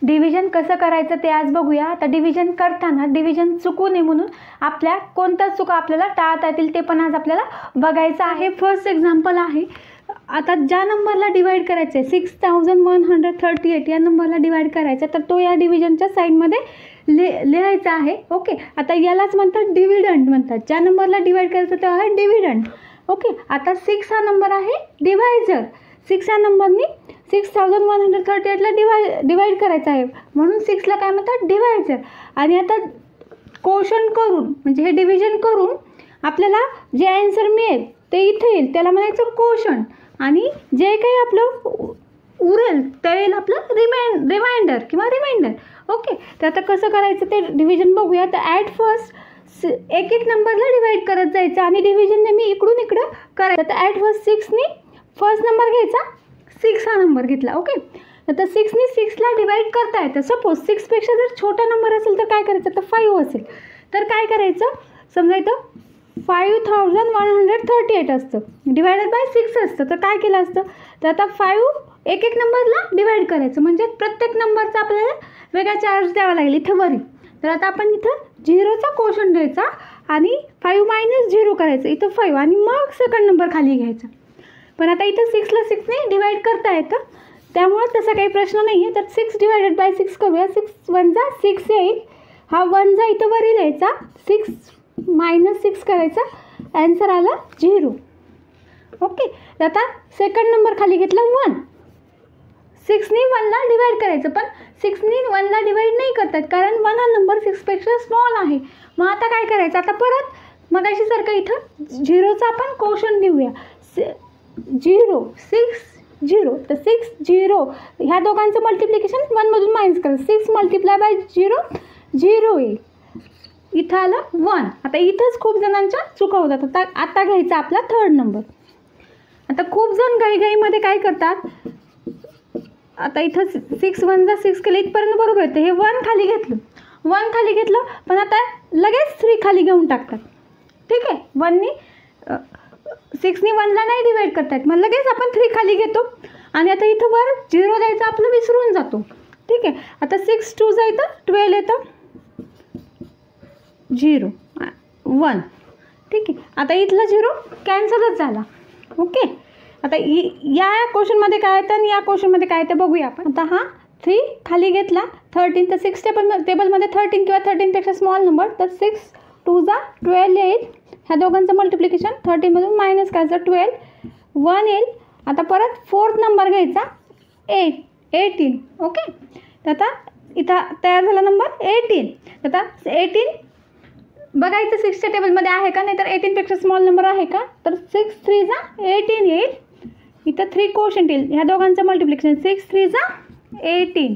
Division कसं करायचं ते आज बघूया. आता डिव्हिजन करताना डिव्हिजन चुकू नये म्हणून आपल्या कोणत्या चुका आपल्याला टाळता येतील ते पण आज आपल्याला बघायचं आहे. फर्स्ट एक्झाम्पल आहे. आता ज्या नंबरला डिवाइड करायचं आहे 6138 या नंबरला डिवाइड करायचं तर तो या डिव्हिजनच्या साईडमध्ये लिहायचा आहे. ओके, आता यालाच म्हणतात डिव्हिडंड म्हणतात. ज्या नंबरला डिवाइड करायचं तो आहे डिव्हिडंड. ओके, आता 6 हा नंबर आहे डिवायझर. 6 या नंबरनी 6138ला डिवाइड करायचं आहे म्हणून 6ला काय म्हणतात डिवायझर. आणि आता क्वोशंट करून म्हणजे हे डिव्हिजन करून आपल्याला जे आन्सर मिळेल ते इथे येईल त्याला म्हणायचं क्वोशंट. आणि जे काही आपलं उरेल ते येईल आपलं रिमाइंडर किंवा रिमाइंडर. ओके, तर आता कसं करायचं ते डिव्हिजन बघूया. तर ॲट फर्स्ट एक एक नंबरला डिवाइड करत जायचं आणि डिव्हिजन नेहमी इकडून इकडं करायचं. तर ॲट फर्स्ट 6नी फर्स्ट नंबर घ्यायचा, 6 हा नंबर घेतला. ओके, तर 6नी 6ला डिवाइड करता येतं. सपोज 6पेक्षा जर छोटा नंबर असेल तर काय करायचं, तर 5 असेल तर काय करायचं, समजा इथं 5138 असतं डिवायडेड बाय 6 असतं तर काय केलं असतं, तर आता 5 एक एक नंबरला डिवाइड करायचं म्हणजे प्रत्येक नंबरचा आपल्याला वेगळा चार्ज द्यावा लागेल इथं वरी. तर आता आपण इथं 0चा क्वोशंट द्यायचा आणि 5 - 0 करायचं इथं 5 आणि मग सेकंड नंबर खाली घ्यायचा. पण आता इथं 6ला 6ने डिवाइड करता येतं त्यामुळं तसा काही प्रश्न नाही आहे. तर 6 डिवायडेड बाय 6 करूया. 6 1 जा 6 येईल, हा 1 जा इथं वरी द्यायचा, 6 - 6 करायचा, ॲन्सर आला 0. ओके, तर आता सेकंड नंबर खाली घेतला 1. 6नी 1ला डिवाइड करायचं पण 6नी 1ला डिवाइड नाही करतात कारण 1 हा नंबर 6पेक्षा स्मॉल आहे. मग आता काय करायचं, आता परत मगाशी सारखं इथं 0चा आपण क्वोशंट लिहूया. 0 6 0 तर 6 0 ह्या दोघांचं मल्टिप्लिकेशन 1मधून मायनस करायचं. 6 मल्टिप्लाय बाय 0 0 येईल, इथं आलं 1. आता इथंच खूप जणांच्या चुका होतात. आता घ्यायचा आपला थर्ड नंबर. आता खूप जण घाईघाईमध्ये काय करतात, आता इथं 6 1 जा 6 केलं इथपर्यंत बरोबर येतं, हे 1 खाली घेतलं 1 खाली घेतलं पण आता लगेच 3 खाली घेऊन टाकतात. ठीक आहे, 6नी 1ला नाही डिवाइड करतायत मग लगेच आपण 3 खाली घेतो आणि आता इथं वर 0 द्यायचं आपलं विसरून जातो. ठीक आहे, आता 6 2 जा इथं 12 येतं 0 1. ठीक आहे, आता इथला 0 कॅन्सलच झाला. ओके, आता या क्वेश्चनमध्ये काय येतं आणि या क्वेश्चनमध्ये काय येतं बघूया आपण. आता हा 3 खाली घेतला 13 तर 6 टेबलमध्ये 13 किंवा 13पेक्षा स्मॉल नंबर तर 6 2 जा 12 येईल, ह्या दोघांचं मल्टिप्लिकेशन 13मधून मायनस करायचं 12 1 येईल. आता परत फोर्थ नंबर घ्यायचा 18. ओके, तर आता इथं तयार झाला नंबर 18. आता 18 बघायचं 6च्या टेबलमध्ये आहे का, नाही तर 18पेक्षा स्मॉल नंबर आहे का, तर 6 3 जा 18 येईल, इथं 3 क्वोशंट येईल, ह्या दोघांचं मल्टिप्लिकेशन 6 3 जा 18,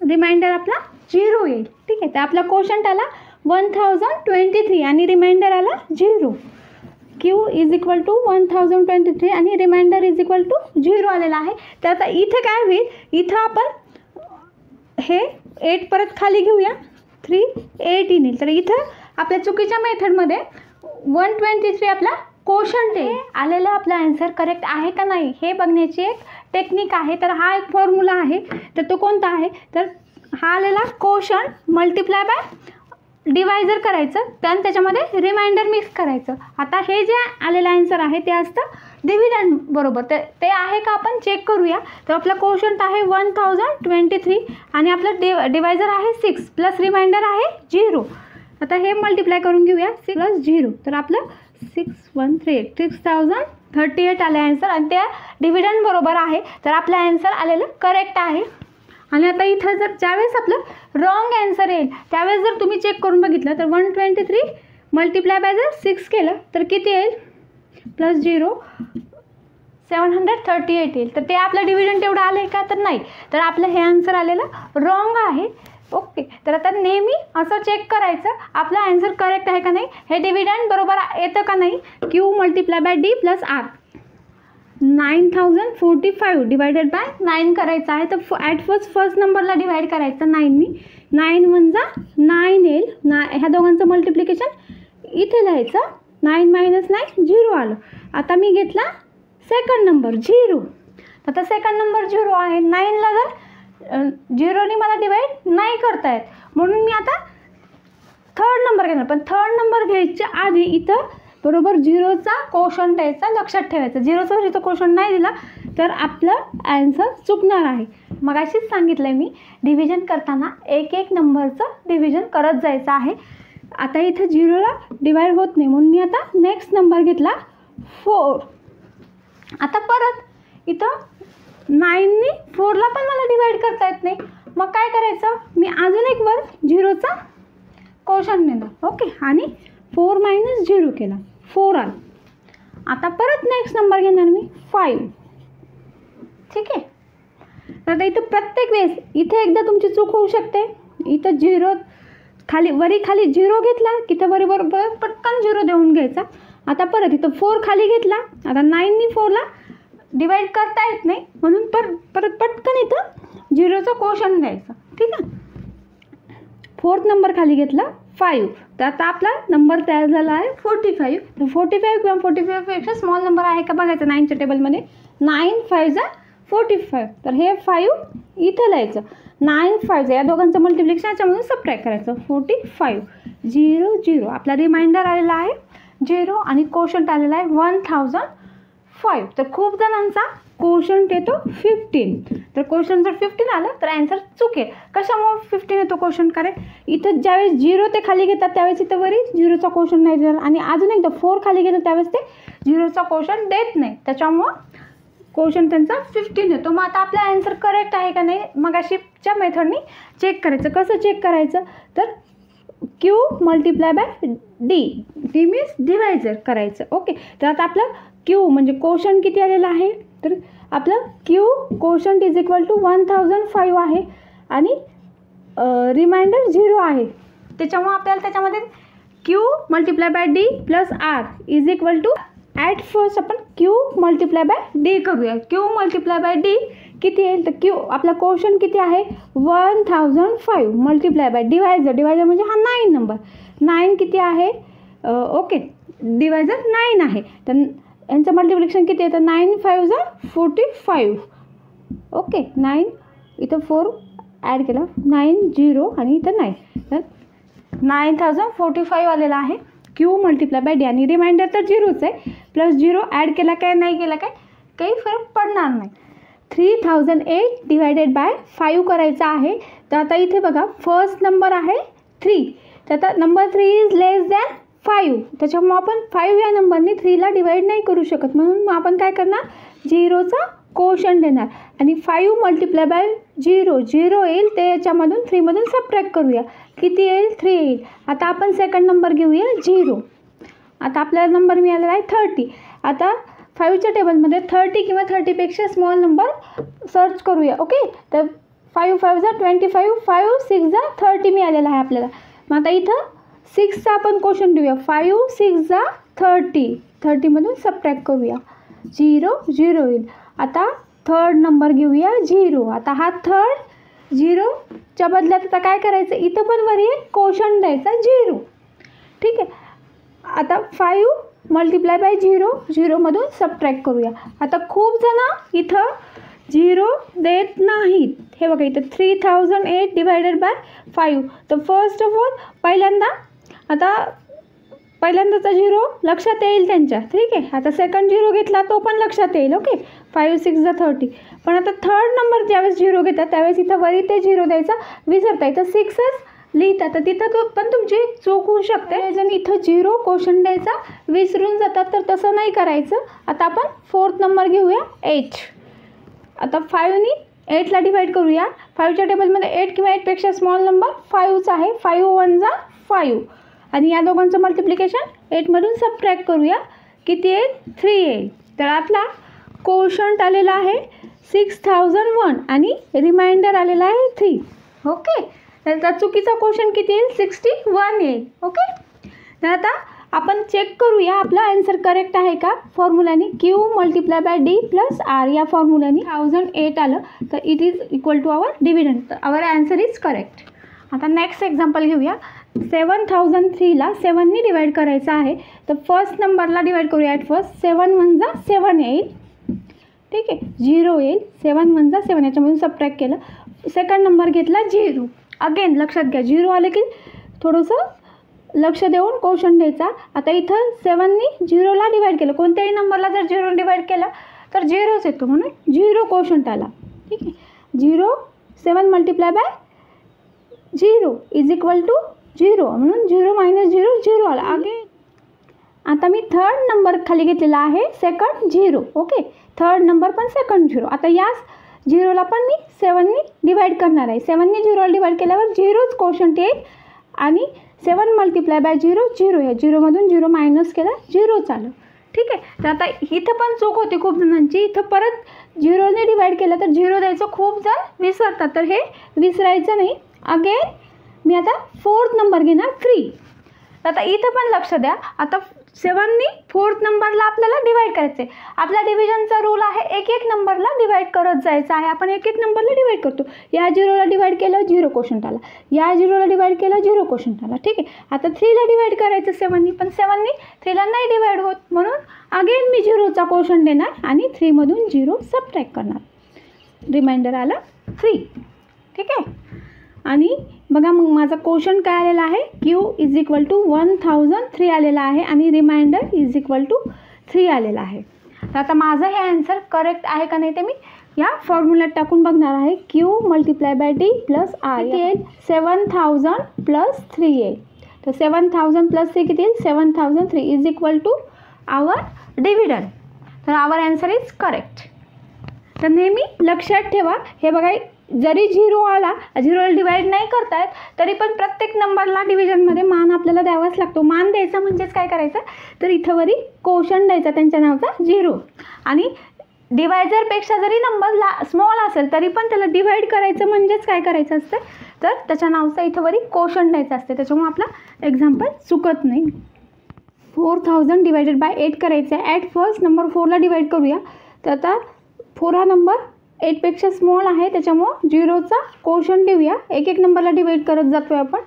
रिमाइंडर आपला 0 येईल. ठीक आहे, तर आपला क्वोशंट आला 1023 आणि रिमाइंडर आला 0. Q = 1023 आणि रिमाइंडर = 0 आलेला आहे. तर आता इथे काय होईल, इथं आपण हे 8 परत खाली घेऊया 3 18 येईल. तर इथं आपल्या चुकीच्या मेथडमध्ये 123 आपला क्वोशंट आहे. आलेला आपला आन्सर करेक्ट आहे का नाही हे बघण्याची एक टेक्निक आहे. तर हा एक फॉर्म्युला आहे, तर तो कोणता आहे, तर हा आलेला क्वोशंट मल्टिप्लाय बाय डिवायझर करायचं त्यानं त्याच्यामध्ये रिमाइंडर मिक्स करायचं. आता हे जे आलेलं आन्सर आहे ते असतं डिव्हिडंड बरोबर, तर ते आहे का आपण चेक करूया. तर आपला क्वोशंट आहे 1023 आणि आपलं डिवायझर आहे 6 प्लस रिमाइंडर आहे 0. आता हे मल्टिप्लाय करून घेऊया 6 + 0 तर आपलं 6038 आले आन्सर आणि त्या डिव्हिडंड बरोबर आहे. तर आपलं आन्सर आलेलं करेक्ट आहे. आणि आता इथं जर ज्यावेळेस आपलं रॉंग आन्सर येईल त्यावेळेस जर तुम्ही चेक करून बघितलं तर 123 मल्टिप्लाय बाय जर 6 केलं तर किती येईल, प्लस 0 738 येईल. तर ते आपलं डिव्हिडंड तेवढं आलं आहे का, तर नाही, तर आपलं हे आन्सर आलेलं रॉंग आहे. ओके, तर आता नेहमी असं चेक करायचं आपला आन्सर करेक्ट आहे का नाही, हे डिव्हिडंड बरोबर येतं का नाही. Q × D + R 9045 divided by 9 करायचं आहे. तर ॲट फर्स्ट नंबरला डिवाइड करायचं 9नी, 9 1 जा 9 येईल, ह्या दोघांचं मल्टिप्लिकेशन इथे लिहायचं, 9 - 9 0 आलं. आता मी घेतला सेकंड नंबर 0. आता सेकंड नंबर 0 आहे, 9ला जर झिरोनी मला डिवाईड नाही करता येत, म्हणून मी आता थर्ड नंबर घेणार. पण थर्ड नंबर घ्यायच्या आधी इथं बरोबर झिरोचा कोशंट द्यायचा, लक्षात ठेवायचं. झिरोचा इथं कोशंट नाही दिला तर आपलं ॲन्सर चुकणार आहे. मग अशीच सांगितलं आहे मी, डिव्हिजन करताना एक एक नंबरचं डिव्हिजन करत जायचं आहे. आता इथं झिरोला डिवाईड होत नाही, म्हणून मी आता नेक्स्ट नंबर घेतला 4. आता परत इथं 9नी 4ला पण मला डिवाईड करता येत नाही. मग काय करायचं, मी अजून एक वर झिरोचा कोशंट नेला. ओके, आणि 4 - 0 केला, 4 आला. आता परत नेक्स्ट नंबर घेणार मी 5. ठीक आहे. तर आता इथं प्रत्येक वेळेस इथे एकदा तुमची चूक होऊ शकते. इथं झिरो खाली वरी खाली झिरो घेतला की तर बरोबर पटकन झिरो देऊन घ्यायचा. आता परत इथं 4 खाली घेतला. आता 9नी 4ला डिवाईड करता येत नाही, म्हणून परत पटकन इथं झिरोचा कोशंट द्यायचा. ठीक आहे. 4th नंबर खाली घेतला 5. तर आता आपला नंबर तयार झाला आहे 45. तर 45 किंवा 45पेक्षा स्मॉल नंबर आहे का बघायचं 9च्या टेबलमध्ये. 9 5 45. तर हे 5 इथं लिहायचं. 9 5 या दोघांचं मल्टिप्लिकेशन याच्यामधून सबट्रॅक्ट करायचं. 45 0 0. आपला रिमाइंडर आलेला आहे 0 आणि कोशंट आलेला आहे 1005. तर खूप जणांचा कोशंट येतो 15. तर कोशंट जर 15 आलं तर ॲन्सर चुकेल. कशामुळे 15 येतो कोशंट, कारण इथं ज्यावेळेस 0 ते खाली घेतात त्यावेळेस इथं वरी झिरोचा कोशंट नाही देणार, आणि अजून एकदा 4 खाली घेतात त्यावेळेस ते झिरोचा कोशंट देत नाही. त्याच्यामुळं कोशंट त्यांचा 15 येतो. मग आता आपला ॲन्सर करेक्ट आहे का नाही मग अशीच्या मेथडनी चेक करायचं. कसं चेक करायचं, तर Q multiply by D. D means divisor करायचं. ओके. तर आता आपलं क्यू म्हणजे कोशंट किती आलेलं आहे, तर आपलं Q quotient is equal to 1005 आहे आणि रिमाइंडर 0 आहे. त्याच्यामुळे आपल्याला त्याच्यामध्ये Q multiply by D plus R is equal to, at first आपण क्यू मल्टिप्लाय बाय डी करूया. क्यू मल्टिप्लाय बाय डी किती येईल, तर क्यू आपला कोशंट किती आहे 1005 मल्टिप्लाय बाय डिवायझर म्हणजे हा 9 नंबर. 9 किती आहे, ओके, डिवायझर 9 आहे. तर यांचं मल्टिप्लिकेशन किती आहे, तर 9 5 45. ओके, 9 इथं 4 ॲड केला, 9 0 आणि इथं 9. तर 9045 आलेला आहे क्यू मल्टिप्लाय बाय डी. आणि रिमाइंडर तर 0च आहे. प्लस 0 ॲड केला काय नाही केला काय काही फरक पडणार नाही. 3008 डिवायडेड बाय 5 करायचा आहे. तर आता इथे बघा फर्स्ट नंबर आहे 3. तर आता नंबर 3 इज लेस दॅन 5. त्याच्यामुळे आपण 5 या नंबरने 3ला डिवाईड नाही करू शकत, म्हणून मग आपण काय करणार, झिरोचा कोशंट देणार. आणि 5 मल्टिप्लाय बाय 0 येईल, ते याच्यामधून 3मधून सबट्रॅक्ट करूया. किती येईल, 3 येईल. आता आपण सेकंड नंबर घेऊया 0. आता आपल्याला नंबर मिळालेला आहे 30. आता 5च्या टेबलमध्ये 30 किंवा 30पेक्षा स्मॉल नंबर सर्च करूया. ओके. तर 5 5 25, 5 6 30 मिळालेला आहे आपल्याला. मग आता इथं 6चा आपण कोशंट देऊया. 5 6 30. 30मधून सबट्रॅक्ट करूया. 0 0 येईल. आता थर्ड नंबर घेऊया 0. आता हा थर्ड 0च्या बदल्यात आता काय करायचं, इथं पण वरी एक कोशंट द्यायचा 0. ठीक आहे. आता 5 मल्टिप्लाय बाय 0मधून सबट्रॅक्ट करूया. आता खूप जण इथं 0 देत नाहीत. हे बघा इथं 3008 डिवायडेड बाय 5. तर फर्स्ट ऑफ ऑल पहिल्यांदाचा 0 लक्षात येईल त्यांच्या. ठीक आहे. आता सेकंड 0 घेतला तो पण लक्षात येईल. ओके. 5 6 30. पण आता थर्ड नंबर ज्यावेळेस 0 घेतात त्यावेळेस इथं वरी ते 0 द्यायचा विसरता. इथं 6च लिहितात, तर तिथं पण तुमची चूक होऊ शकते. जण इथं 0 कोशंट द्यायचा विसरून जातात, तर तसं नाही करायचं. आता आपण फोर्थ नंबर घेऊया 8. आता 5नी 8ला डिवाईड करूया. 5च्या टेबलमध्ये 8 किंवा 8पेक्षा स्मॉल नंबर 5च आहे. 5 1 5. आणि या दोघांचं मल्टिप्लिकेशन 8मधून सबट्रॅक्ट करूया. किती येईल, 3 येईल. तर आपला कोशंट आलेला आहे 6001 आणि रिमाइंडर आलेला आहे 3. ओके. त्याचा चुकीचा क्वेश्चन किती येईल, 61 येईल. ओके. तर आता आपण चेक करूया आपला आन्सर करेक्ट आहे का. फॉर्म्युलाने Q multiply by D plus R या फॉर्म्युलाने 1008 आलं, तर it is equal to our dividend. तर आवर आन्सर इज करेक्ट. आता नेक्स्ट एक्झाम्पल घेऊया. 7003ला 7नी डिवाईड करायचं आहे. तर फर्स्ट नंबरला डिवाईड करूया ॲट फर्स्ट. 7 1 7 येईल. ठीक आहे, 0 येईल. 7 1 जा 7, याच्यामधून सबट्रॅक्ट केलं. सेकंड नंबर घेतला 0. अगेन लक्षात घ्या, 0 आलं की थोडंसं लक्ष देऊन क्वोशंट द्यायचा. आता इथं 7नी 0ला डिवाईड केलं. कोणत्याही नंबरला जर 0 डिवाईड केला तर 0च येतो, म्हणून 0 क्वोशंट आला. ठीक आहे, 0 7 multiply by 0 is equal to 0, म्हणून 0 - 0 0 आला. अगेन आता मी थर्ड नंबर खाली घेतलेला आहे, सेकंड 0. ओके, थर्ड नंबर पण सेकंड 0. आता याच 0ला पण मी 7नी डिवाईड करणार आहे. 7नी 0ला डिवाईड केल्यावर 0च क्वोशंट येईल आणि 7 मल्टिप्लाय बाय 0 0 आहे. 0मधून 0 मायनस केला, 0च आलं. ठीक आहे, तर आता इथं पण चूक होते खूप जणांची. इथं परत 0ने डिवाईड केलं तर 0 द्यायचं, खूप जण विसरतात, तर हे विसरायचं नाही. अगेन मी आता फोर्थ नंबर घेणार 3. आता इथं पण लक्ष द्या. आता 7नी फोर्थ नंबरला आपल्याला डिवाईड करायचं आहे. आपला डिव्हिजनचा रूल आहे एक एक नंबरला डिवाईड करत जायचं आहे. आपण एक एक नंबरला डिवाईड करतो. या 0ला डिवाईड केलं 0 क्वोशंट आला, या 0ला डिवाईड केलं 0 क्वोशंट आला. ठीक आहे, आता 3ला डिवाईड करायचं 7नी, पण 7नी 3ला नाही डिवाईड होत, म्हणून अगेन मी 0चा क्वोशंट देणार आणि 3मधून 0 सबट्रॅक्ट करणार. रिमाइंडर आलं 3. ठीक आहे, आणि बघा मग माझा क्वोशंट काय आलेला आहे, Q इज इक्वल टू 1003 आलेला आहे आणि रिमाइंडर इज इक्वल टू 3 आलेला आहे. तर आता माझं हे आन्सर करेक्ट आहे का नाही ते मी या फॉर्म्युल्यात टाकून बघणार आहे. Q multiply by D plus R येईल 7000 प्लस 3 येईल. तर 7000 प्लस 3 किती येईल, 7003 is equal to our dividend. तर आवर आन्सर इज करेक्ट. तर नेहमी लक्षात ठेवा, हे बघा जरी 0 आला, 0ला डिवाईड नाही करतायत तरी पण प्रत्येक नंबरला डिव्हिजनमध्ये मान आपल्याला द्यावाच लागतो. मान द्यायचा म्हणजेच काय करायचं, तर इथं वरी क्वोशंट द्यायचा त्यांच्या नावाचा 0. आणि डिवायझरपेक्षा जरी नंबर स्मॉल असेल तरी पण त्याला डिवाईड करायचं म्हणजेच काय करायचं असतं, तर त्याच्या नावाचा इथं वरी क्वोशंट द्यायचं असते. त्याच्यामुळे आपला एक्झाम्पल चुकत नाही. 4000 डिवायडेड बाय 8 करायचं आहे. ॲट फर्स्ट नंबर 4ला डिवाईड करूया. तर आता 4 हा नंबर 8पेक्षा स्मॉल आहे, त्याच्यामुळं 0चा क्वोशंट देऊया. एक एक नंबरला डिवाईड करत जातो आहे आपण.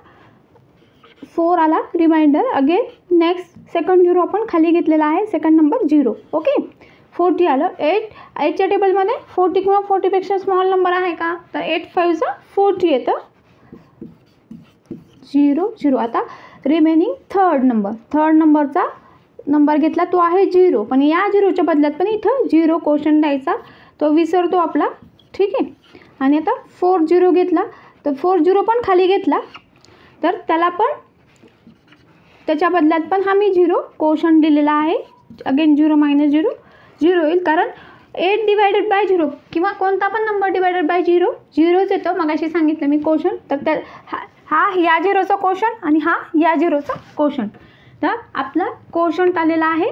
4 आला रिमाइंडर. अगेन नेक्स्ट सेकंड 0 आपण खाली घेतलेला आहे, सेकंड नंबर 0. ओके, 40 आलं. 8च्या टेबलमध्ये 40 किंवा 40पेक्षा स्मॉल नंबर आहे का, तर 8 5 40 येतं. 0 0. आता रिमेनिंग थर्ड नंबरचा नंबर घेतला, तो आहे 0, पण या 0च्या बदल्यात पण इथं 0 क्वोशंट द्यायचा, तो विसरतो आपला. ठीक आहे, आणि आता 4 0 घेतला, तर 4 0 पण खाली घेतला, तर त्याला पण त्याच्या बदल्यात पण हा मी 0 क्वोशंट दिलेला आहे. अगेन 0 - 0 0 येईल, कारण 8 डिवायडेड बाय 0 किंवा कोणता पण नंबर डिवायडेड बाय 0 0च येतो. मगाशी सांगितलं मी क्वोशंट, तर त्या हा या 0चा क्वोशंट आणि हा या 0चा क्वोशंट. तर आपला क्वोशंट आलेला आहे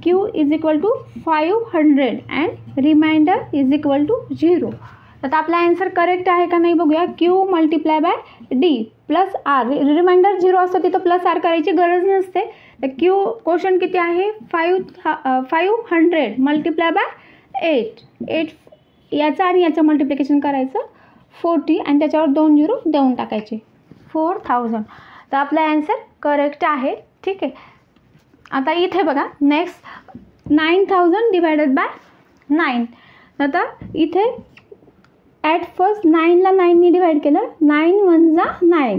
Q is equal to 500 and remainder is equal to 0. आता आपला आन्सर करेक्ट आहे का नाही बघूया. Q multiply by D plus R. Remainder 0 असतं तिथं प्लस R करायची गरज नसते. तर Q क्वोशंट किती आहे, 500 मल्टिप्लाय बाय 8 याचं आणि याचं मल्टिप्लिकेशन करायचं 40 आणि त्याच्यावर 2 0 देऊन टाकायचे 4000. तर आपला आन्सर करेक्ट आहे. ठीक आहे, आता इथे बघा नेक्स्ट 9000 डिवायडेड बाय 9. आता इथे ॲट फर्स्ट 9ला 9नी डिवाईड केलं, 9 1 जा 9.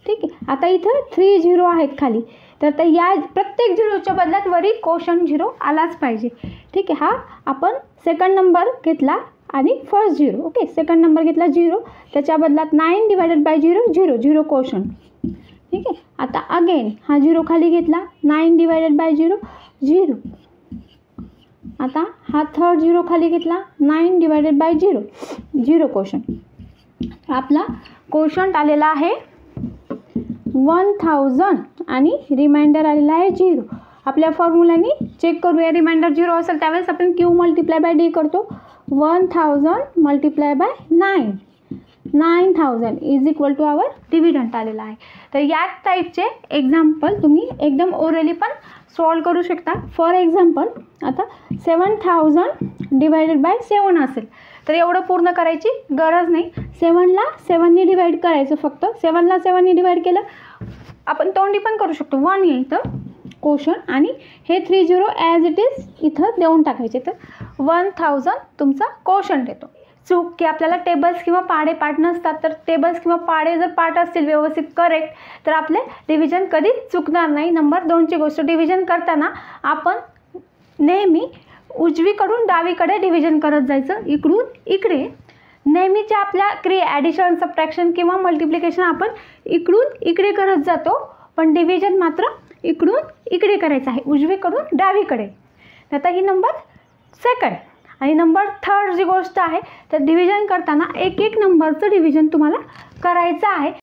ठीक आहे, आता इथं 3 0 आहेत खाली, तर या प्रत्येक 0च्या बदल्यात वरी क्वोशंट 0 आलाच पाहिजे. ठीक आहे, हा आपण सेकंड नंबर घेतला आणि फर्स्ट 0. ओके, सेकंड नंबर घेतला 0, त्याच्या बदल्यात 9 डिवायडेड बाय 0 0 0 क्वोशंट. ठीक आहे, आता अगेन हा 0 खाली घेतला, 9 डिवायडेड बाय 0 0. आता हा थर्ड 0 खाली घेतला, 9 डिवायडेड बाय 0 0 क्वोशंट. आपला क्वोशंट आलेला आहे 1000 आणि रिमाइंडर आलेला आहे 0. आपल्या फॉर्म्युलानी चेक करूया. रिमाइंडर 0 असेल त्यावेळेस आपण Q मल्टिप्लाय बाय D करतो. 1000 multiply by 9000 is equal to our dividend आलेला आहे. तर याच टाईपचे एक्झाम्पल तुम्ही एकदम ओरली पण सॉल्व करू शकता. फॉर एक्झाम्पल आता 7000 डिवायडेड बाय 7 असेल तर एवढं पूर्ण करायची गरज नाही. 7ला 7नी डिवाईड करायचं फक्त. 7ला 7नी डिवाईड केलं, आपण तोंडी पण करू शकतो, 1 येईल तर क्वोशंट, आणि हे 3 0 ॲज इट इज इथं देऊन टाकायचे. तर 1000 तुमचा कोशंट येतो. चूक की आपल्याला टेबल्स किंवा पाढे पाठ नसतात, तर टेबल्स किंवा पाढे जर पाठ असतील व्यवस्थित करेक्ट तर आपले डिव्हिजन कधीच चुकणार नाही. नंबर 2ची गोष्ट, डिव्हिजन करताना आपण नेहमी उजवीकडून डावीकडे डिव्हिजन करत जायचं. इकडून इकडे नेहमीच्या आपल्या ॲडिशन, सबट्रॅक्शन किंवा मल्टिप्लिकेशन आपण इकडून इकडे करत जातो, पण डिव्हिजन मात्र इकडून इकडे करायचं आहे, उजवीकडून डावीकडे. आता ही नंबर 2. आणि नंबर 3 जी गोष्ट आहे तर डिव्हिजन करताना एक एक नंबरचं डिव्हिजन तुम्हाला करायचं आहे.